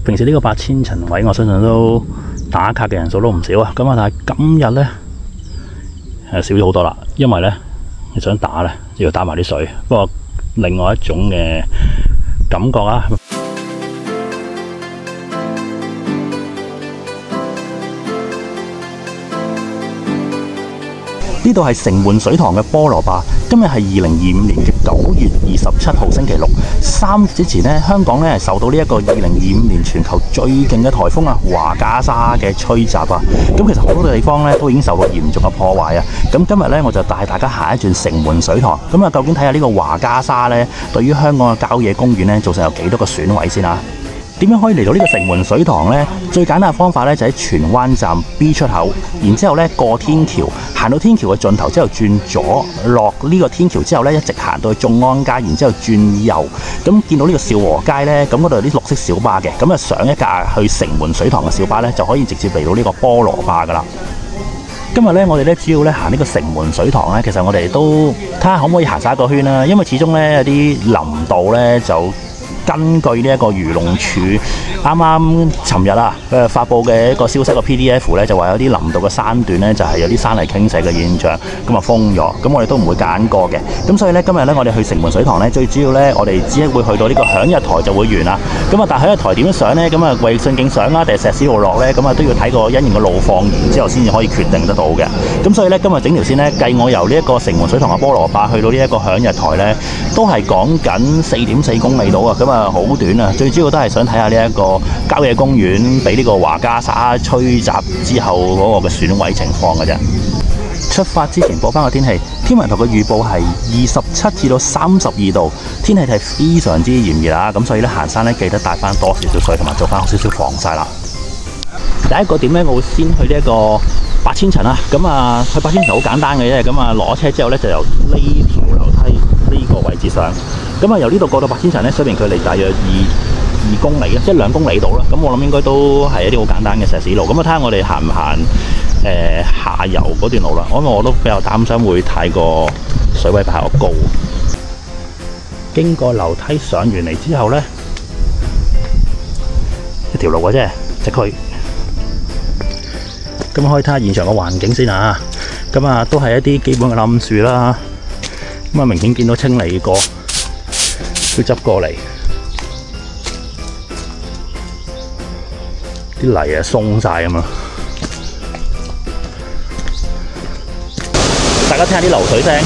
平時呢個8000層位，我相信都打卡嘅人數都唔少啊。咁啊，但係今日呢，少咗好多啦，因為呢，你想打呢，就要打埋啲水。不過另外一種嘅感覺啊。呢度係城門水塘嘅菠蘿壩，今日係2025年嘅9月27號星期六。3日之前呢，香港呢係受到呢一個2025年全球最勁嘅颱風啊華加莎嘅吹襲啊。咁其實好多地方呢都已經受到嚴重嘅破壞啊。咁今日呢，我就帶大家行一轉城門水塘。咁啊，究竟睇下呢個華加莎呢對於香港嘅郊野公園呢造成有幾多個損毀先啊？點樣可以嚟到呢個城門水塘呢？最簡單嘅方法呢，就喺荃灣站 B 出口，然之後呢過天橋，行到天橋嘅盡頭之後轉左，落呢個天橋之後呢，一直行到去眾安街，然之後轉右，咁見到呢個兆和街呢，咁嗰度有啲綠色小巴嘅，咁啊上一架去城門水塘嘅小巴呢，就可以直接嚟到呢個菠蘿壩噶啦。今日呢，我哋呢主要呢行呢個城門水塘呢，其實我哋都睇下可唔可以行晒一個圈啦，因為始終呢，有啲林道呢就。根據呢一個漁農署啱啱尋日啊發布嘅一個消息個 PDF 咧，就話有啲林道嘅山段咧就係有啲山泥傾瀉嘅現象，咁啊封咗，咁我哋都唔會揀過嘅。咁所以咧今日咧我哋去城門水塘咧，最主要咧我哋只係會去到呢個響日台就會完啦。咁啊，但係響日台點樣上咧？咁啊為順景上啊定係石屎路落咧？咁啊都要睇個因應嘅路況，然之後先至可以決定得到嘅。咁所以咧今日整條線咧，計我由呢一個城門水塘嘅菠蘿壩去到呢一個響日台咧，都係講緊4.4公里到啊。咁啊好短啊！最主要都係想睇下呢一個郊野公園俾呢個華加莎吹襲之後嗰個嘅損毀情況嘅啫。出發之前報翻個天氣，天文台嘅預報係27至到32度，天氣係非常之炎熱啊！咁所以咧行山咧記得帶翻多少少水，同埋做翻好少少防曬啦。第一個點咧，我會先去呢一個8000層啊。咁啊，去8000層好簡單嘅啫。咁啊，落車之後咧就由呢條樓梯呢個位置上。咁啊，由呢度過到8000層咧，水平距離大約2公里，即係2公里度啦。咁我諗應該都係一啲好簡單嘅石屎路。咁啊，睇下我哋行唔行下游嗰段路啦。因為我都比較擔心會太過水位比較高。經過樓梯上完嚟之後咧，一條路嘅啫，直去。咁可以睇下現場嘅環境先啊。咁啊，都係一啲基本嘅冧樹啦。咁啊，明顯見到清理過。都執過嚟，啲泥啊鬆晒咁啊！大家聽下啲流水聲，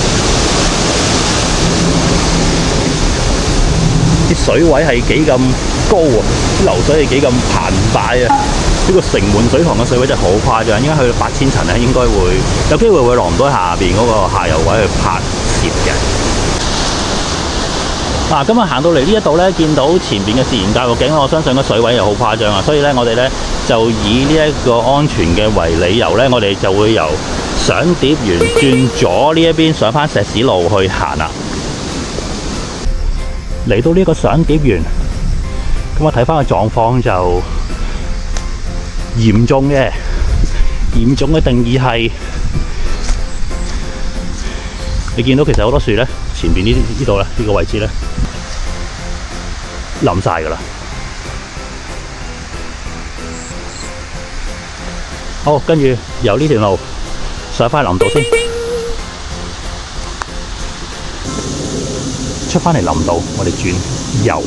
啲水位係幾咁高啊！啲流水係幾咁澎湃啊！呢個城門水塘嘅水位真係好誇張，應該去到8000層咧，應該會有機會會落唔到下邊嗰個下游位去拍攝嘅。嗱，今日行到嚟呢一度咧，見到前邊嘅自然教育景，我相信個水位又好誇張啊！所以咧，我哋咧就以呢一個安全嘅為理由咧，我哋就會由上碟園轉左呢一邊上翻石屎路去行啦。嚟到呢個上碟園，咁我睇翻個狀況就嚴重嘅。嚴重嘅定義係，你見到其實好多樹咧，前邊呢度咧，呢個位置咧冧晒㗎啦。好，跟住由呢條路上翻林道先，出翻嚟林道，我哋轉右。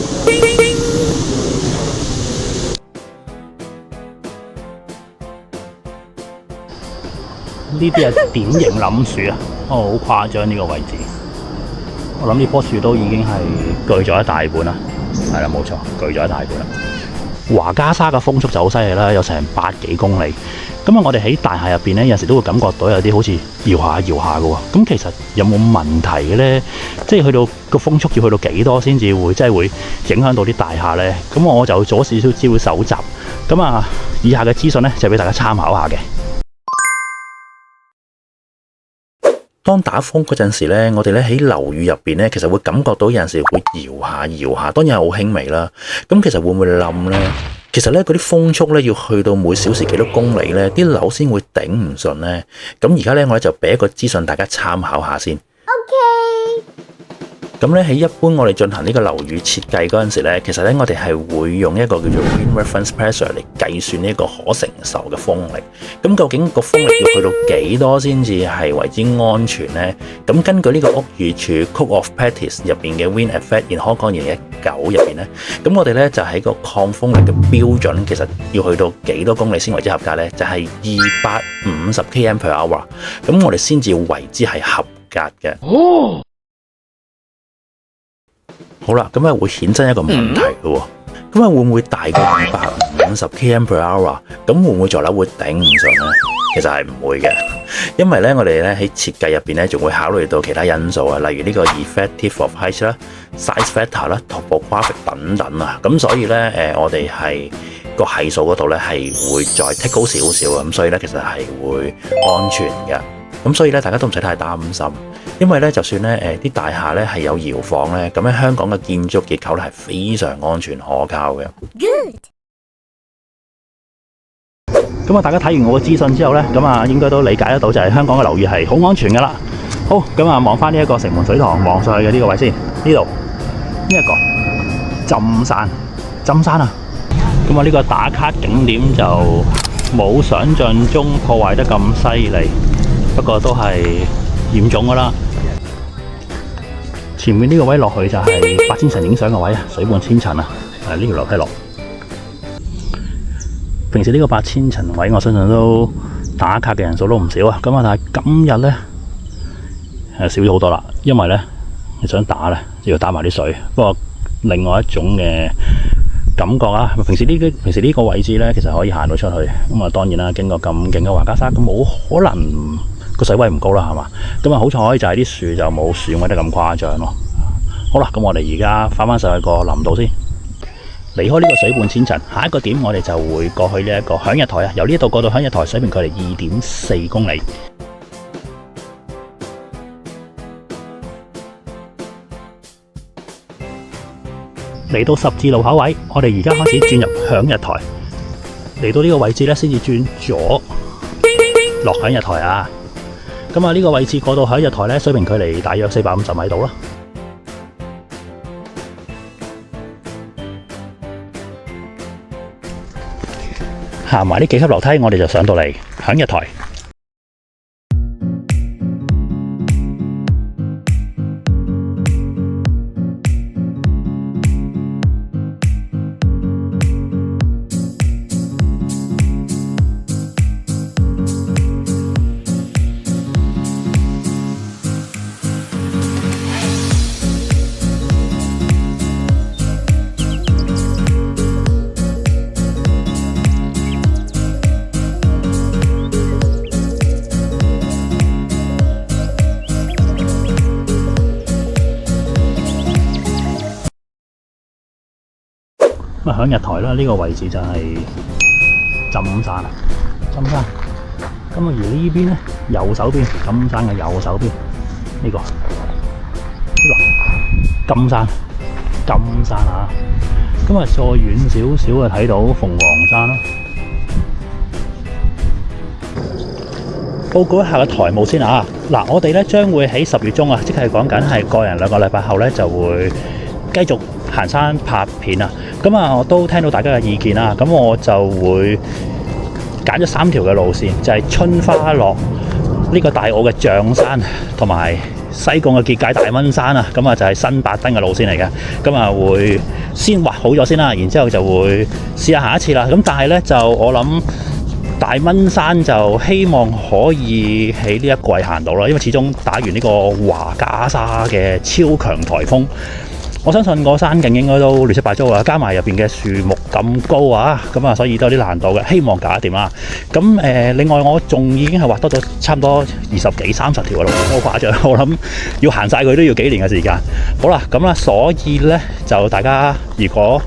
呢啲係典型冧樹啊！好誇張呢個位置。我諗呢棵樹都已經係鋸咗一大半啦。係啦，冇錯，鋸咗一大半啦。華加莎嘅風速就好犀利啦，有成百幾公里。咁啊，我哋喺大廈入邊咧，有時都會感覺到有啲好似搖下搖下嘅喎。咁其實有冇問題嘅咧？即係去到個風速要去到幾多先至會，即係會影響到啲大廈咧？咁我就做咗少少資料搜集。咁啊，以下嘅資訊咧就俾大家參考下嘅。當打風嗰陣時咧，我哋咧喺樓宇入邊咧，其實會感覺到有陣時會搖下搖下，當然係好輕微啦。咁其實會唔會冧咧？其實咧嗰啲風速咧要去到每小時幾多公里咧，啲樓先會頂唔順咧。咁而家咧我哋就俾一個資訊大家參考下先。OK。咁咧喺一般我哋進行呢個樓宇設計嗰陣時咧，其實咧我哋係會用一個叫做 Wind Reference Pressure 嚟計算呢一個可承受嘅風力。咁究竟個風力要去到幾多先至係為之安全呢？咁根據呢個屋宇署 Code of Practice 入邊嘅 Wind Effect in Hong Kong 2019入邊咧，咁我哋咧就喺個抗風力嘅標準，其實要去到幾多公里先為之合格咧？就係250 km/h， 咁我哋先至為之係合格嘅。好啦，咁啊會衍生一個問題嘅喎，咁啊會唔會大過250 km/h？ 咁會唔會座樓會頂唔順咧？其實係唔會嘅，因為咧我哋咧喺設計入邊咧仲會考慮到其他因素啊，例如呢個 effective of height 啦、size factor 啦、topographic 等等啊，咁所以咧我哋係個係數嗰度咧係會再 take 高少少啊，咁所以咧其實係會安全嘅，咁所以咧大家都唔使太擔心。因為咧，就算咧啲大廈咧係有搖晃咧，咁喺香港嘅建築結構咧係非常安全可靠嘅。Good。咁啊，大家睇完我嘅資訊之後咧，咁啊應該都理解得到就係香港嘅樓宇係好安全噶啦。好，咁啊望翻呢一個城門水塘望上去嘅呢個位先，呢度呢一個浸山啊。咁啊呢個打卡景點就冇想象中破壞得咁犀利，不過都係嚴重噶啦。前面呢個位落去就係8000層影相嘅位啊，水半千層啊，呢條樓梯落。平時呢個8000層位，我相信都打卡嘅人數都唔少啊。咁啊，但係今日咧少咗好多啦，因為咧你想打咧就要打埋啲水。不過另外一種嘅感覺啊，平時呢個位置咧，其實可以行到出去。咁啊，當然啦，經過咁勁嘅華家沙，咁冇可能個水位唔高啦，係嘛？咁啊，好彩就係啲樹就冇損毀得咁誇張咯。好啦，咁我哋而家翻上去個林道先，離開呢個水半千層，下一個點我哋就會過去呢一個響日台啊。由呢度過到響日台，水平距離2.4公里。嚟到十字路口位，我哋而家開始轉入響日台。嚟到呢個位置咧，先至轉左落響日台啊。咁啊，呢個位置過到響日台咧，水平距離大約450米度啦。行埋呢幾級樓梯，我哋就上到嚟響日台。響日台啦，呢個位置就係浸山啊，浸山。咁啊，而呢邊咧，右手邊浸山嘅右手邊呢個金山啊。咁啊，再遠少少啊，睇到鳳凰山啦。報告一下個台務先啊！嗱，我哋咧將會喺10月中啊，即係講緊係個人2個禮拜後咧，就會繼續行山拍片啊。咁啊，我都聽到大家嘅意見啦。咁我就會揀咗3條嘅路線，就係春花落呢個大澳嘅象山，同埋西貢嘅結界大蚊山啊。咁啊，就係新8燈嘅路線嚟嘅。咁啊，會先畫好咗先啦，然之後就會試下一次啦。咁但係咧，就我諗大蚊山就希望可以喺呢一季行到啦，因為始終打完呢個華家沙嘅超強颱風。我相信個山徑應該都亂七八糟啊，加埋入邊嘅樹木咁高啊，咁啊，所以都有啲難度嘅，希望搞得掂啦。咁另外我仲已經係畫多咗差唔多20幾30條嘅路，好誇張。我諗要行晒佢都要幾年嘅時間。好啦，咁啦，所以咧就大家如果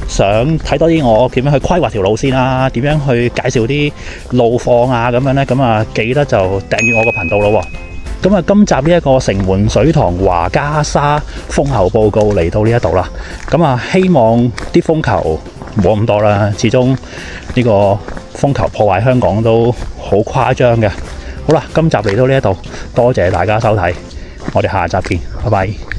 想睇多啲我點樣去規劃條路線啊，點樣去介紹啲路況啊咁樣咧，咁啊記得就訂閱我個頻道咯喎。咁啊，今集呢一個城門水塘華家沙風球報告嚟到呢一度啦。咁啊，希望啲風球冇咁多啦，始終呢個風球破壞香港都好誇張嘅。好啦，今集嚟到呢一度，多謝大家收睇，我哋下集見，拜拜。